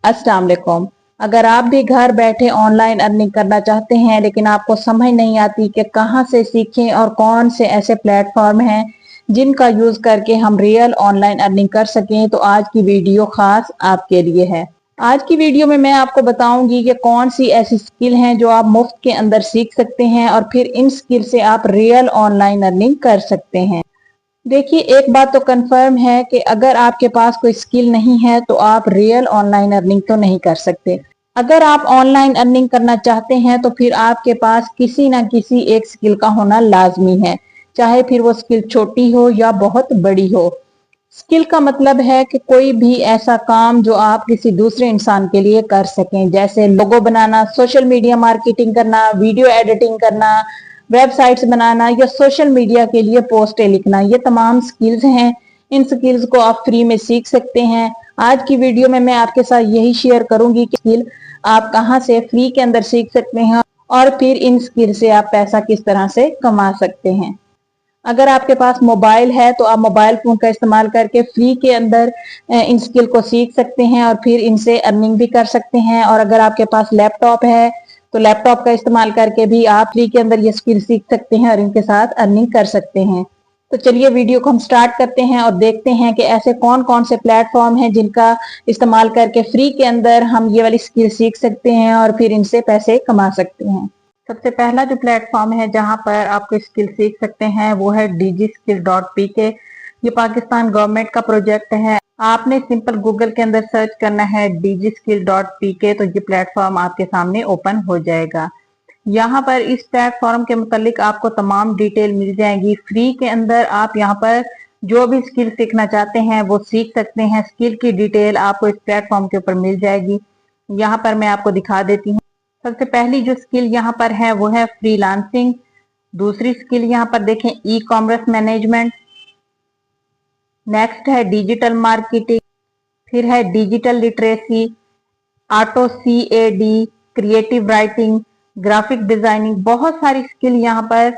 अस्सलाम वालेकुम। अगर आप भी घर बैठे ऑनलाइन अर्निंग करना चाहते हैं लेकिन आपको समझ नहीं आती कि कहां से सीखें और कौन से ऐसे प्लेटफॉर्म हैं जिनका यूज करके हम रियल ऑनलाइन अर्निंग कर सकें, तो आज की वीडियो खास आपके लिए है। आज की वीडियो में मैं आपको बताऊंगी कि कौन सी ऐसी स्किल हैं जो आप मुफ्त के अंदर सीख सकते हैं और फिर इन स्किल से आप रियल ऑनलाइन अर्निंग कर सकते हैं। देखिए, एक बात तो कंफर्म है कि अगर आपके पास कोई स्किल नहीं है तो आप रियल ऑनलाइन अर्निंग तो नहीं कर सकते। अगर आप ऑनलाइन अर्निंग करना चाहते हैं तो फिर आपके पास किसी ना किसी एक स्किल का होना लाजमी है, चाहे फिर वो स्किल छोटी हो या बहुत बड़ी हो। स्किल का मतलब है कि कोई भी ऐसा काम जो आप किसी दूसरे इंसान के लिए कर सकें, जैसे लोगो बनाना, सोशल मीडिया मार्केटिंग करना, वीडियो एडिटिंग करना, वेबसाइट्स बनाना या सोशल मीडिया के लिए पोस्टें लिखना। ये तमाम स्किल्स हैं। इन स्किल्स को आप फ्री में सीख सकते हैं। आज की वीडियो में मैं आपके साथ यही शेयर करूंगी कि स्किल आप कहां से फ्री के अंदर सीख सकते हैं और फिर इन स्किल से आप पैसा किस तरह से कमा सकते हैं। अगर आपके पास मोबाइल है तो आप मोबाइल फोन का इस्तेमाल करके फ्री के अंदर इन स्किल को सीख सकते हैं और फिर इनसे अर्निंग भी कर सकते हैं। और अगर आपके पास लैपटॉप है तो लैपटॉप का इस्तेमाल करके भी आप फ्री के अंदर ये स्किल सीख सकते हैं और इनके साथ अर्निंग कर सकते हैं। तो चलिए वीडियो को हम स्टार्ट करते हैं और देखते हैं कि ऐसे कौन कौन से प्लेटफॉर्म हैं जिनका इस्तेमाल करके फ्री के अंदर हम ये वाली स्किल सीख सकते हैं और फिर इनसे पैसे कमा सकते हैं। सबसे पहला जो प्लेटफॉर्म है जहां पर आपको स्किल सीख सकते हैं वो है digiskill.pk। ये पाकिस्तान गवर्नमेंट का प्रोजेक्ट है। आपने सिंपल गूगल के अंदर सर्च करना है digiskill.pk, तो ये प्लेटफॉर्म आपके सामने ओपन हो जाएगा। यहाँ पर इस प्लेटफॉर्म के मुतालिक आपको तमाम डिटेल मिल जाएगी। फ्री के अंदर आप यहाँ पर जो भी स्किल सीखना चाहते हैं वो सीख सकते हैं। स्किल की डिटेल आपको इस प्लेटफॉर्म के ऊपर मिल जाएगी। यहाँ पर मैं आपको दिखा देती हूँ। सबसे पहली जो स्किल यहाँ पर है वो है फ्रीलांसिंग। दूसरी स्किल यहाँ पर देखें ई कॉमर्स मैनेजमेंट। नेक्स्ट है डिजिटल मार्केटिंग, फिर है digital literacy, auto CAD, creative writing, graphic designing. बहुत सारी स्किल यहाँ पर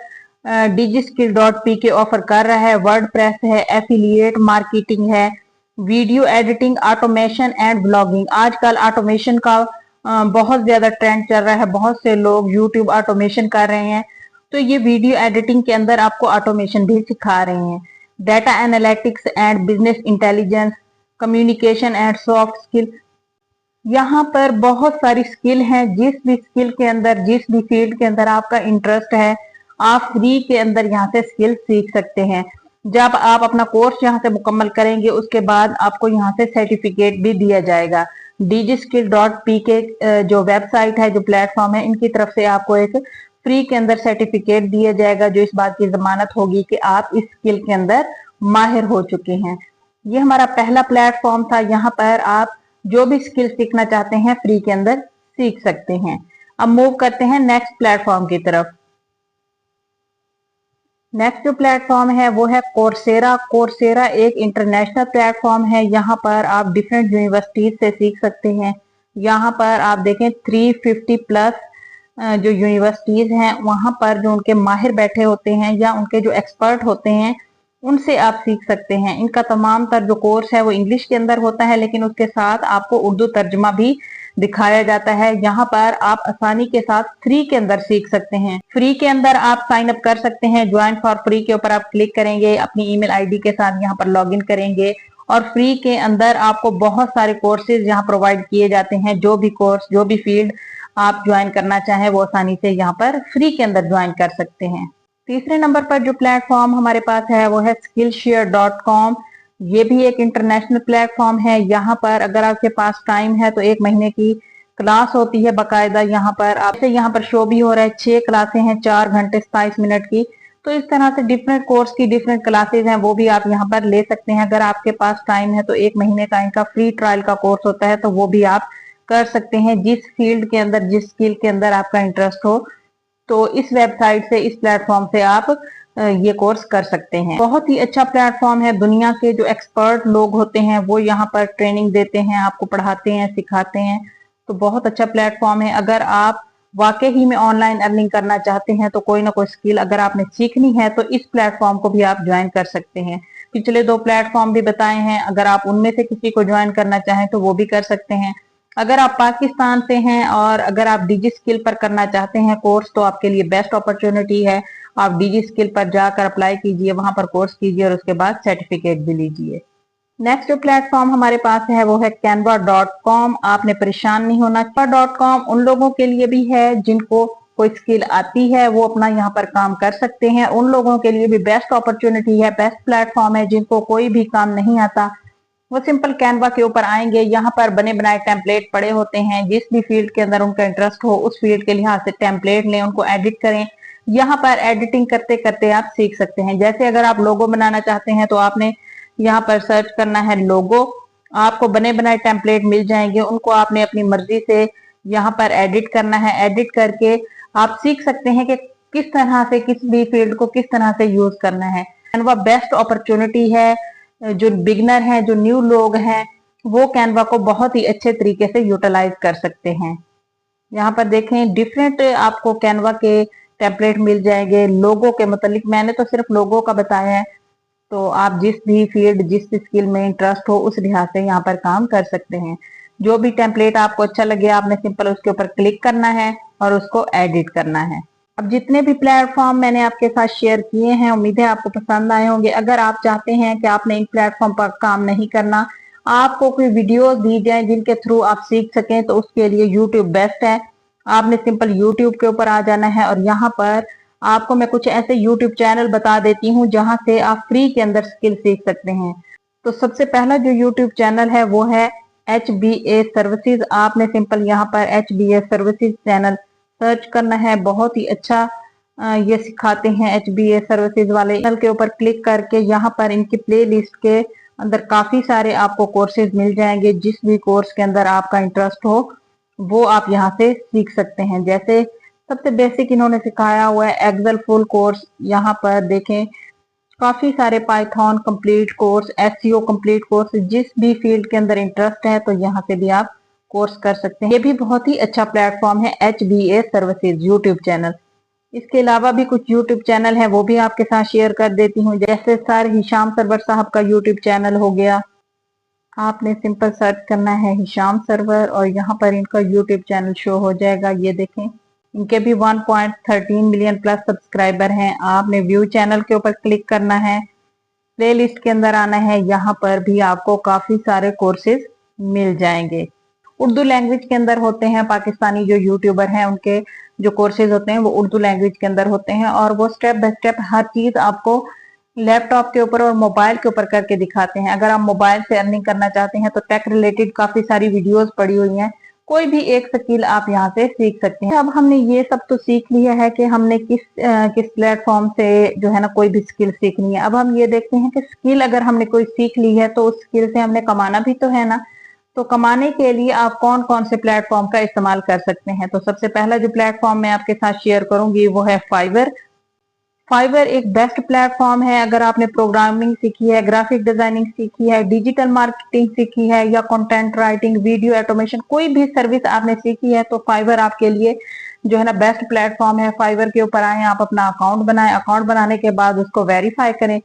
digiskill.pk ऑफर कर रहा है। वर्डप्रेस है, एफिलिएट मार्केटिंग है, video editing, automation and blogging. आजकल ऑटोमेशन का बहुत ज्यादा ट्रेंड चल रहा है। बहुत से लोग यूट्यूब ऑटोमेशन कर रहे हैं, तो ये वीडियो एडिटिंग के अंदर आपको ऑटोमेशन भी सिखा रहे हैं। Data analytics and business intelligence, communication and soft skill. यहाँ पर बहुत सारी स्किल हैं। जिस भी स्किल के अंदर, जिस भी फील्ड के अंदर आपका इंटरेस्ट है, आप फ्री के अंदर यहाँ से स्किल सीख सकते हैं। जब आप अपना कोर्स यहाँ से मुकम्मल करेंगे उसके बाद आपको यहाँ से सर्टिफिकेट भी दिया जाएगा। digiskill.pk जो वेबसाइट है, जो प्लेटफॉर्म है, इनकी तरफ से आपको एक फ्री के अंदर सर्टिफिकेट दिया जाएगा जो इस बात की जमानत होगी कि आप इस स्किल के अंदर माहिर हो चुके हैं। ये हमारा पहला प्लेटफॉर्म था। यहाँ पर आप जो भी स्किल सीखना चाहते हैं फ्री के अंदर सीख सकते हैं। अब मूव करते हैं नेक्स्ट प्लेटफॉर्म की तरफ। नेक्स्ट जो प्लेटफॉर्म है वो है कोर्सेरा। कोर्सेरा एक इंटरनेशनल प्लेटफॉर्म है। यहाँ पर आप डिफरेंट यूनिवर्सिटीज से सीख सकते हैं। यहाँ पर आप देखें 350 प्लस जो यूनिवर्सिटीज हैं वहां पर जो उनके माहिर बैठे होते हैं या उनके जो एक्सपर्ट होते हैं उनसे आप सीख सकते हैं। इनका तमाम तर जो कोर्स है वो इंग्लिश के अंदर होता है, लेकिन उसके साथ आपको उर्दू तर्जमा भी दिखाया जाता है। यहाँ पर आप आसानी के साथ फ्री के अंदर सीख सकते हैं। फ्री के अंदर आप साइन अप कर सकते हैं। ज्वाइन फॉर फ्री के ऊपर आप क्लिक करेंगे, अपनी ईमेल आईडी के साथ यहाँ पर लॉगिन करेंगे और फ्री के अंदर आपको बहुत सारे कोर्सेज यहाँ प्रोवाइड किए जाते हैं। जो भी कोर्स, जो भी फील्ड आप ज्वाइन करना चाहें वो आसानी से यहाँ पर फ्री के अंदर ज्वाइन कर सकते हैं। तीसरे नंबर पर जो प्लेटफॉर्म हमारे पास है वो है skillshare.com। ये भी एक इंटरनेशनल प्लेटफॉर्म है। यहाँ पर अगर आपके पास टाइम है तो 1 महीने की क्लास होती है बाकायदा। यहाँ पर आपसे यहाँ पर शो भी हो रहा है 6 क्लासें हैं, 4 घंटे 27 मिनट की। तो इस तरह से डिफरेंट कोर्स की डिफरेंट क्लासेज हैं, वो भी आप यहाँ पर ले सकते हैं। अगर आपके पास टाइम है तो 1 महीने का इनका फ्री ट्रायल का कोर्स होता है, तो वो भी आप कर सकते हैं। जिस फील्ड के अंदर, जिस स्किल के अंदर आपका इंटरेस्ट हो, तो इस वेबसाइट से, इस प्लेटफॉर्म से आप ये कोर्स कर सकते हैं। बहुत ही अच्छा प्लेटफॉर्म है। दुनिया के जो एक्सपर्ट लोग होते हैं वो यहाँ पर ट्रेनिंग देते हैं, आपको पढ़ाते हैं, सिखाते हैं। तो बहुत अच्छा प्लेटफॉर्म है। अगर आप वाकई ही में ऑनलाइन अर्निंग करना चाहते हैं तो कोई ना कोई स्किल अगर आपने सीखनी है तो इस प्लेटफॉर्म को भी आप ज्वाइन कर सकते हैं। पिछले 2 प्लेटफॉर्म भी बताए हैं, अगर आप उनमें से किसी को ज्वाइन करना चाहें तो वो भी कर सकते हैं। अगर आप पाकिस्तान से हैं और अगर आप डिजी स्किल पर करना चाहते हैं कोर्स, तो आपके लिए बेस्ट अपॉर्चुनिटी है। आप डिजी स्किल पर जाकर अप्लाई कीजिए, वहां पर कोर्स कीजिए और उसके बाद सर्टिफिकेट भी लीजिए। नेक्स्ट जो प्लेटफॉर्म हमारे पास है वो है canva.com। आपने परेशान नहीं होना। canva.com उन लोगों के लिए भी है जिनको कोई स्किल आती है, वो अपना यहाँ पर काम कर सकते हैं। उन लोगों के लिए भी बेस्ट अपॉर्चुनिटी है, बेस्ट प्लेटफॉर्म है। जिनको कोई भी काम नहीं आता वो सिंपल कैनवा के ऊपर आएंगे, यहाँ पर बने बनाए टेम्पलेट पड़े होते हैं। जिस भी फील्ड के अंदर उनका इंटरेस्ट हो उस फील्ड के लिहाज से टेम्पलेट लें, उनको एडिट करें। यहाँ पर एडिटिंग करते करते आप सीख सकते हैं। जैसे अगर आप लोगो बनाना चाहते हैं तो आपने यहाँ पर सर्च करना है लोगो, आपको बने बनाए टेम्पलेट मिल जाएंगे, उनको आपने अपनी मर्जी से यहाँ पर एडिट करना है। एडिट करके आप सीख सकते हैं कि किस तरह से किस भी फील्ड को किस तरह से यूज करना है। कैनवा बेस्ट अपॉर्चुनिटी है। जो बिगनर हैं, जो न्यू लोग हैं, वो कैनवा को बहुत ही अच्छे तरीके से यूटिलाइज कर सकते हैं। यहाँ पर देखें डिफरेंट आपको कैनवा के टेम्पलेट मिल जाएंगे लोगो के मतलब। मैंने तो सिर्फ लोगो का बताया है, तो आप जिस भी फील्ड जिस स्किल में इंटरेस्ट हो उस लिहाज से यहाँ पर काम कर सकते हैं। जो भी टेम्पलेट आपको अच्छा लगे आपने सिंपल उसके ऊपर क्लिक करना है और उसको एडिट करना है। अब जितने भी प्लेटफॉर्म मैंने आपके साथ शेयर किए हैं, उम्मीद है आपको पसंद आए होंगे। अगर आप चाहते हैं कि आपने इन प्लेटफॉर्म पर काम नहीं करना, आपको कोई वीडियोस दी जाए जिनके थ्रू आप सीख सकें, तो उसके लिए यूट्यूब बेस्ट है। आपने सिंपल यूट्यूब के ऊपर आ जाना है और यहाँ पर आपको मैं कुछ ऐसे यूट्यूब चैनल बता देती हूँ जहां से आप फ्री के अंदर स्किल सीख सकते हैं। तो सबसे पहला जो यूट्यूब चैनल है वो है HBA सर्विसेज। आपने सिंपल यहाँ पर HBA सर्विसेज चैनल सर्च करना है। बहुत ही अच्छा ये सिखाते हैं। HBA सर्विसेज वाले चैनल के ऊपर क्लिक करके यहाँ पर इनकी प्ले लिस्ट के अंदर काफी सारे आपको कोर्सेज मिल जाएंगे। जिस भी कोर्स के अंदर आपका इंटरेस्ट हो वो आप यहाँ से सीख सकते हैं। जैसे सबसे बेसिक इन्होंने सिखाया हुआ है एक्सेल फुल कोर्स। यहाँ पर देखें काफी सारे Python complete course, SEO complete course. जिस भी फील्ड के अंदर इंटरेस्ट है तो यहाँ से भी आप कोर्स कर सकते हैं। ये भी बहुत ही अच्छा प्लेटफॉर्म है HBA सर्विसेज यूट्यूब चैनल। इसके अलावा भी कुछ यूट्यूब चैनल है वो भी आपके साथ शेयर कर देती हूँ। जैसे सर हिशाम सरवर साहब का यूट्यूब चैनल हो गया। आपने सिंपल सर्च करना है हिशाम सरवर और यहाँ पर इनका यूट्यूब चैनल शो हो जाएगा। ये देखें इनके भी 1.13 मिलियन प्लस सब्सक्राइबर हैं। आपने व्यू चैनल के ऊपर क्लिक करना है, प्लेलिस्ट के अंदर आना है। यहाँ पर भी आपको काफी सारे कोर्सेज मिल जाएंगे। उर्दू लैंग्वेज के अंदर होते हैं। पाकिस्तानी जो यूट्यूबर हैं उनके जो कोर्सेज होते हैं वो उर्दू लैंग्वेज के अंदर होते हैं और वो स्टेप बाय स्टेप हर चीज आपको लैपटॉप के ऊपर और मोबाइल के ऊपर करके दिखाते हैं। अगर आप मोबाइल से अर्निंग करना चाहते हैं तो टेक रिलेटेड काफी सारी वीडियोस पड़ी हुई हैं। कोई भी एक स्किल आप यहाँ से सीख सकते हैं। अब हमने ये सब तो सीख लिया है कि हमने किस प्लेटफॉर्म से जो है ना कोई भी स्किल सीखनी है। अब हम ये देखते हैं कि स्किल अगर हमने कोई सीख ली है तो उस स्किल से हमने कमाना भी तो है ना। तो कमाने के लिए आप कौन कौन से प्लेटफॉर्म का इस्तेमाल कर सकते हैं। तो सबसे पहला जो प्लेटफॉर्म मैं आपके साथ शेयर करूंगी वो है फाइवर। फाइवर एक बेस्ट प्लेटफॉर्म है। अगर आपने प्रोग्रामिंग सीखी है, ग्राफिक डिजाइनिंग सीखी है, डिजिटल मार्केटिंग सीखी है या कंटेंट राइटिंग, वीडियो ऑटोमेशन, कोई भी सर्विस आपने सीखी है तो फाइवर आपके लिए जो है ना बेस्ट प्लेटफॉर्म है। फाइवर के ऊपर आए, आप अपना अकाउंट बनाएं। अकाउंट बनाने के बाद उसको वेरीफाई करें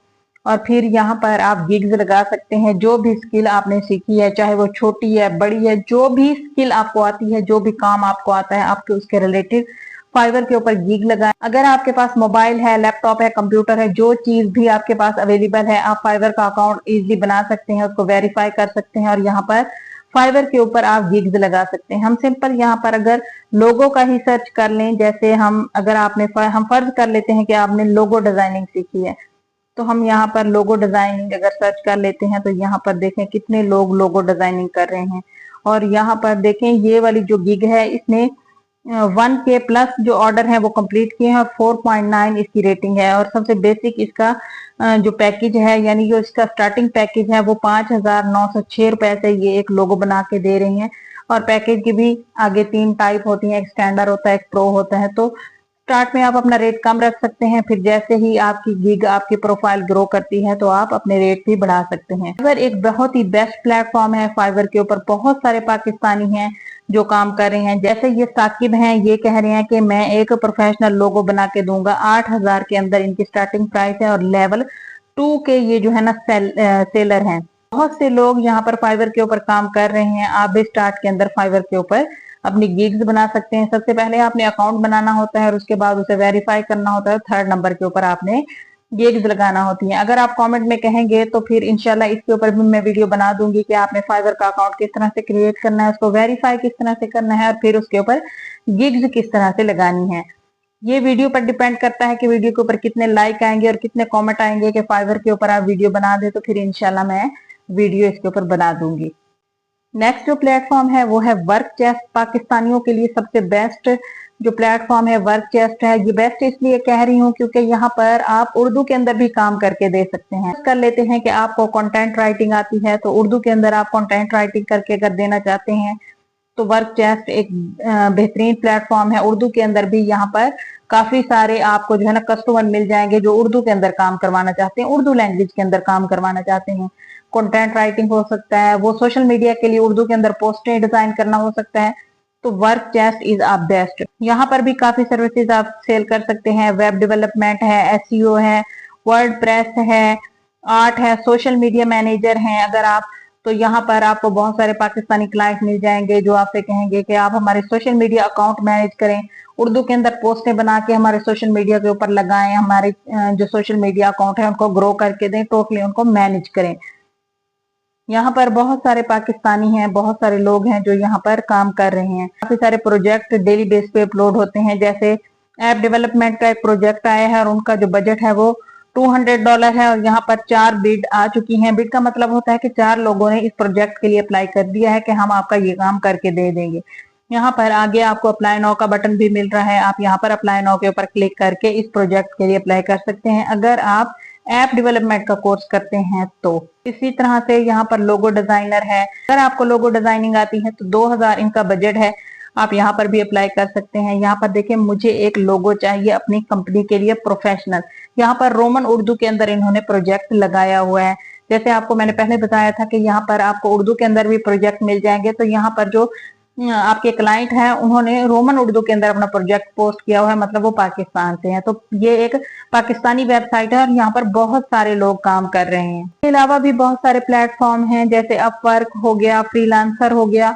और फिर यहाँ पर आप गिग्स लगा सकते हैं। जो भी स्किल आपने सीखी है, चाहे वो छोटी है बड़ी है, जो भी स्किल आपको आती है, जो भी काम आपको आता है, आपके उसके रिलेटेड फाइवर के ऊपर गिग लगाएं। अगर आपके पास मोबाइल है, लैपटॉप है, कंप्यूटर है, जो चीज भी आपके पास अवेलेबल है, आप फाइवर का अकाउंट इजीली बना सकते हैं, उसको वेरीफाई कर सकते हैं और यहाँ पर फाइवर के ऊपर आप गिग्स लगा सकते हैं। हम सिंपल यहाँ पर अगर लोगो का ही सर्च कर लें, जैसे हम फर्ज कर लेते हैं कि आपने लोगो डिजाइनिंग सीखी है, तो हम यहाँ पर लोगो डिजाइनिंग अगर सर्च कर लेते हैं तो यहाँ पर देखें कितने लोग लोगो डिजाइनिंग कर रहे हैं। और यहाँ पर देखें ये वाली जो गिग है इसने 1K प्लस जो ऑर्डर है वो कंप्लीट किए हैं और 4.9 इसकी रेटिंग है। और सबसे बेसिक इसका जो पैकेज है, यानी जो इसका स्टार्टिंग पैकेज है वो 5,906 रुपए से ये एक लोगो बना के दे रही हैं। और पैकेज की भी आगे 3 टाइप होती हैं, एक स्टैंडर्ड होता है, एक प्रो होता है। तो स्टार्ट में आप अपना रेट कम रख सकते हैं, फिर जैसे ही आपकी गिग, आपकी प्रोफाइल ग्रो करती है तो आप अपने रेट भी बढ़ा सकते हैं। फाइवर एक बहुत ही बेस्ट प्लेटफॉर्म है। फाइवर के ऊपर बहुत सारे पाकिस्तानी हैं जो काम कर रहे हैं। जैसे ये साकिब हैं, ये कह रहे हैं कि मैं एक प्रोफेशनल लोगो बना के दूंगा। 8,000 के अंदर इनकी स्टार्टिंग प्राइस है और लेवल 2 के ये जो है ना सेलर हैं। बहुत से लोग यहाँ पर फाइवर के ऊपर काम कर रहे हैं। आप भी स्टार्ट के अंदर फाइवर के ऊपर अपनी गिग्स बना सकते हैं। सबसे पहले आपने अकाउंट बनाना होता है और उसके बाद उसे वेरीफाई करना होता है। थर्ड नंबर के ऊपर आपने गिग्स लगाना होती है। अगर आप कमेंट में कहेंगे तो फिर इंशाल्लाह इसके ऊपर भी मैं वीडियो बना दूंगी कि आपने फाइवर का अकाउंट किस तरह से क्रिएट करना है, उसको वेरीफाई किस तरह से करना है और फिर उसके ऊपर गिग्स किस तरह से लगानी है। ये वीडियो पर डिपेंड करता है कि वीडियो के ऊपर कितने लाइक आएंगे और कितने कमेंट आएंगे कि फाइवर के ऊपर आप वीडियो बना दे, तो फिर इंशाल्लाह मैं वीडियो इसके ऊपर बना दूंगी। नेक्स्ट जो प्लेटफॉर्म है वो है वर्क चेस्ट। पाकिस्तानियों के लिए सबसे बेस्ट जो प्लेटफॉर्म है वर्क चेस्ट है। ये बेस्ट इसलिए कह रही हूँ क्योंकि यहाँ पर आप उर्दू के अंदर भी काम करके दे सकते हैं। कर लेते हैं कि आपको कंटेंट राइटिंग आती है, तो उर्दू के अंदर आप कंटेंट राइटिंग करके अगर देना चाहते हैं तो वर्क चेस्ट एक बेहतरीन प्लेटफॉर्म है। उर्दू के अंदर भी यहाँ पर काफी सारे आपको जो है ना कस्टमर मिल जाएंगे जो उर्दू के अंदर काम करवाना चाहते हैं, उर्दू लैंग्वेज के अंदर काम करवाना चाहते हैं। कंटेंट राइटिंग हो सकता है, वो सोशल मीडिया के लिए उर्दू के अंदर पोस्टें डिजाइन करना हो सकता है, तो वर्क चेस्ट इज आप बेस्ट। यहाँ पर भी काफी सर्विसेज आप सेल कर सकते हैं। वेब डेवलपमेंट है, एसईओ है, वर्ड प्रेस है, आर्ट है, सोशल मीडिया मैनेजर हैं अगर आप, तो यहाँ पर आपको बहुत सारे पाकिस्तानी क्लाइंट मिल जाएंगे जो आपसे कहेंगे कि आप हमारे सोशल मीडिया अकाउंट मैनेज करें, उर्दू के अंदर पोस्टें बना के हमारे सोशल मीडिया के ऊपर लगाएं, हमारे जो सोशल मीडिया अकाउंट है उनको ग्रो करके दें, टोटली उनको मैनेज करें। यहाँ पर बहुत सारे पाकिस्तानी हैं, बहुत सारे लोग हैं जो यहाँ पर काम कर रहे हैं। काफी सारे प्रोजेक्ट डेली बेस पे अपलोड होते हैं। जैसे ऐप डेवलपमेंट का एक प्रोजेक्ट आया है और उनका जो बजट है वो $200 है और यहाँ पर 4 बिड आ चुकी हैं। बिड का मतलब होता है कि 4 लोगों ने इस प्रोजेक्ट के लिए अप्लाई कर दिया है कि हम आपका ये काम करके दे देंगे। यहाँ पर आगे आपको अप्लाई नाउ का बटन भी मिल रहा है। आप यहाँ पर अप्लाई नाउ के ऊपर क्लिक करके इस प्रोजेक्ट के लिए अप्लाई कर सकते हैं अगर आप ऐप डेवलपमेंट का कोर्स करते हैं तो। इसी तरह से यहाँ पर लोगो डिजाइनर है। अगर आपको लोगो डिजाइनिंग आती है तो 2000 इनका बजट है, आप यहाँ पर भी अप्लाई कर सकते हैं। यहाँ पर देखिए मुझे एक लोगो चाहिए अपनी कंपनी के लिए प्रोफेशनल। यहाँ पर रोमन उर्दू के अंदर इन्होंने प्रोजेक्ट लगाया हुआ है। जैसे आपको मैंने पहले बताया था कि यहाँ पर आपको उर्दू के अंदर भी प्रोजेक्ट मिल जाएंगे, तो यहाँ पर जो आपके क्लाइंट हैं उन्होंने रोमन उर्दू के अंदर अपना प्रोजेक्ट पोस्ट किया हुआ है, मतलब वो पाकिस्तान से हैं। तो ये एक पाकिस्तानी वेबसाइट है और यहाँ पर बहुत सारे लोग काम कर रहे हैं। इसके अलावा भी बहुत सारे प्लेटफॉर्म हैं जैसे अपवर्क हो गया, फ्रीलांसर हो गया।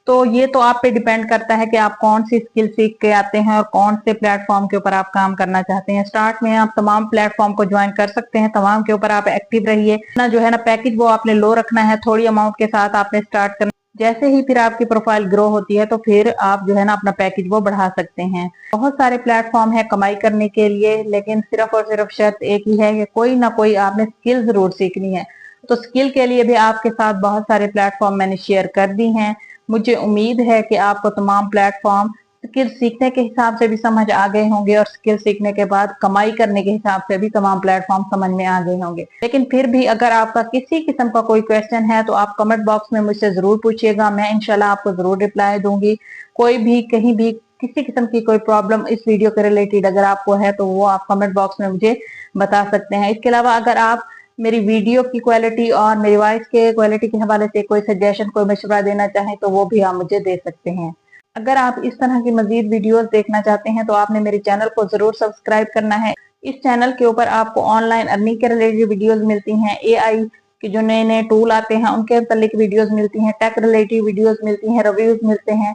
तो ये तो आप पे डिपेंड करता है कि आप कौन सी स्किल सीख के आते हैं और कौन से प्लेटफॉर्म के ऊपर आप काम करना चाहते हैं। स्टार्ट में आप तमाम प्लेटफॉर्म को ज्वाइन कर सकते हैं, तमाम के ऊपर आप एक्टिव रहिए ना, जो है ना पैकेज वो आपने लो रखना है, थोड़ी अमाउंट के साथ आपने स्टार्ट करना। जैसे ही फिर आपकी प्रोफाइल ग्रो होती है तो फिर आप जो है ना अपना पैकेज वो बढ़ा सकते हैं। बहुत सारे प्लेटफॉर्म है कमाई करने के लिए, लेकिन सिर्फ और सिर्फ शर्त एक ही है कि कोई ना कोई आपने स्किल जरूर सीखनी है। तो स्किल के लिए भी आपके साथ बहुत सारे प्लेटफॉर्म मैंने शेयर कर दी हैं। मुझे उम्मीद है कि आपको तमाम प्लेटफॉर्म स्किल सीखने के हिसाब से भी समझ आ गए होंगे और स्किल सीखने के बाद कमाई करने के हिसाब से भी तमाम प्लेटफॉर्म समझ में आ गए होंगे। लेकिन फिर भी अगर आपका किसी किस्म का कोई क्वेश्चन है तो आप कमेंट बॉक्स में मुझसे जरूर पूछिएगा, मैं इंशाल्लाह आपको जरूर रिप्लाई दूंगी। कोई भी कहीं भी किसी किस्म की कोई प्रॉब्लम इस वीडियो के रिलेटेड अगर आपको है तो वो आप कमेंट बॉक्स में मुझे बता सकते हैं। इसके अलावा अगर आप मेरी वीडियो की क्वालिटी और मेरी वॉइस के क्वालिटी के हवाले से कोई सजेशन, कोई मशवरा देना चाहें तो वो भी आप मुझे दे सकते हैं। अगर आप इस तरह की मजीद वीडियोस देखना चाहते हैं तो आपने मेरे चैनल को जरूर सब्सक्राइब करना है। इस चैनल के ऊपर आपको ऑनलाइन अर्निंग के रिलेटेड वीडियोस मिलती हैं, एआई के जो नए नए टूल आते हैं उनके मुतालिक वीडियोस मिलती हैं, टेक रिलेटेड वीडियोस मिलती हैं, रिव्यूज मिलते हैं।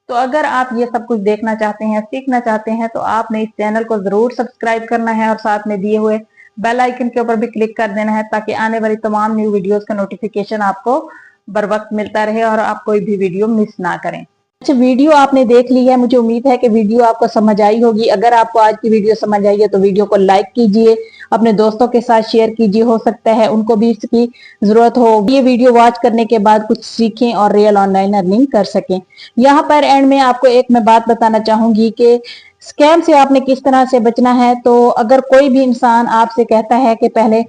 तो अगर आप ये सब कुछ देखना चाहते हैं, सीखना चाहते हैं तो आपने इस चैनल को जरूर सब्सक्राइब करना है और साथ में दिए हुए बेल आइकन के ऊपर भी क्लिक कर देना है ताकि आने वाली तमाम न्यू वीडियोस का नोटिफिकेशन आपको बर वक्त मिलता रहे और आप कोई भी वीडियो मिस ना करें। अच्छा, वीडियो आपने देख ली है, मुझे उम्मीद है कि वीडियो आपको समझ आई होगी। अगर आपको आज की वीडियो समझ आई है तो वीडियो को लाइक कीजिए, अपने दोस्तों के साथ शेयर कीजिए, हो सकता है उनको भी इसकी जरूरत हो। ये वीडियो वॉच करने के बाद कुछ सीखें और रियल ऑनलाइन अर्निंग कर सकें। यहाँ पर एंड में आपको एक मैं बात बताना चाहूंगी कि स्कैम से आपने किस तरह से बचना है। तो अगर कोई भी इंसान आपसे कहता है कि पहले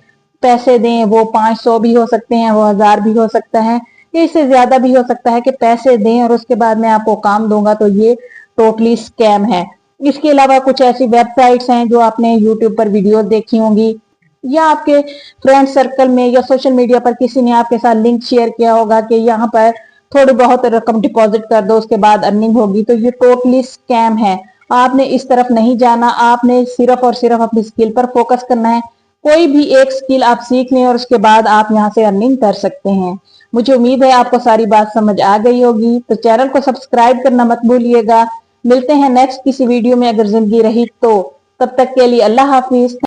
पैसे दें, वो 500 भी हो सकते हैं, वो 1000 भी हो सकता है, इससे ज्यादा भी हो सकता है कि पैसे दें और उसके बाद मैं आपको काम दूंगा, तो ये टोटली स्कैम है। इसके अलावा कुछ ऐसी वेबसाइट्स हैं जो आपने यूट्यूब पर वीडियो देखी होंगी या आपके फ्रेंड सर्कल में या सोशल मीडिया पर किसी ने आपके साथ लिंक शेयर किया होगा कि यहाँ पर थोड़ी बहुत रकम डिपॉजिट कर दो उसके बाद अर्निंग होगी, तो ये टोटली स्कैम है। आपने इस तरफ नहीं जाना, आपने सिर्फ और सिर्फ अपनी स्किल पर फोकस करना है। कोई भी एक स्किल आप सीख लें और उसके बाद आप यहाँ से अर्निंग कर सकते हैं। मुझे उम्मीद है आपको सारी बात समझ आ गई होगी। तो चैनल को सब्सक्राइब करना मत भूलिएगा। मिलते हैं नेक्स्ट किसी वीडियो में अगर जिंदगी रही तो। तब तक के लिए अल्लाह हाफिज।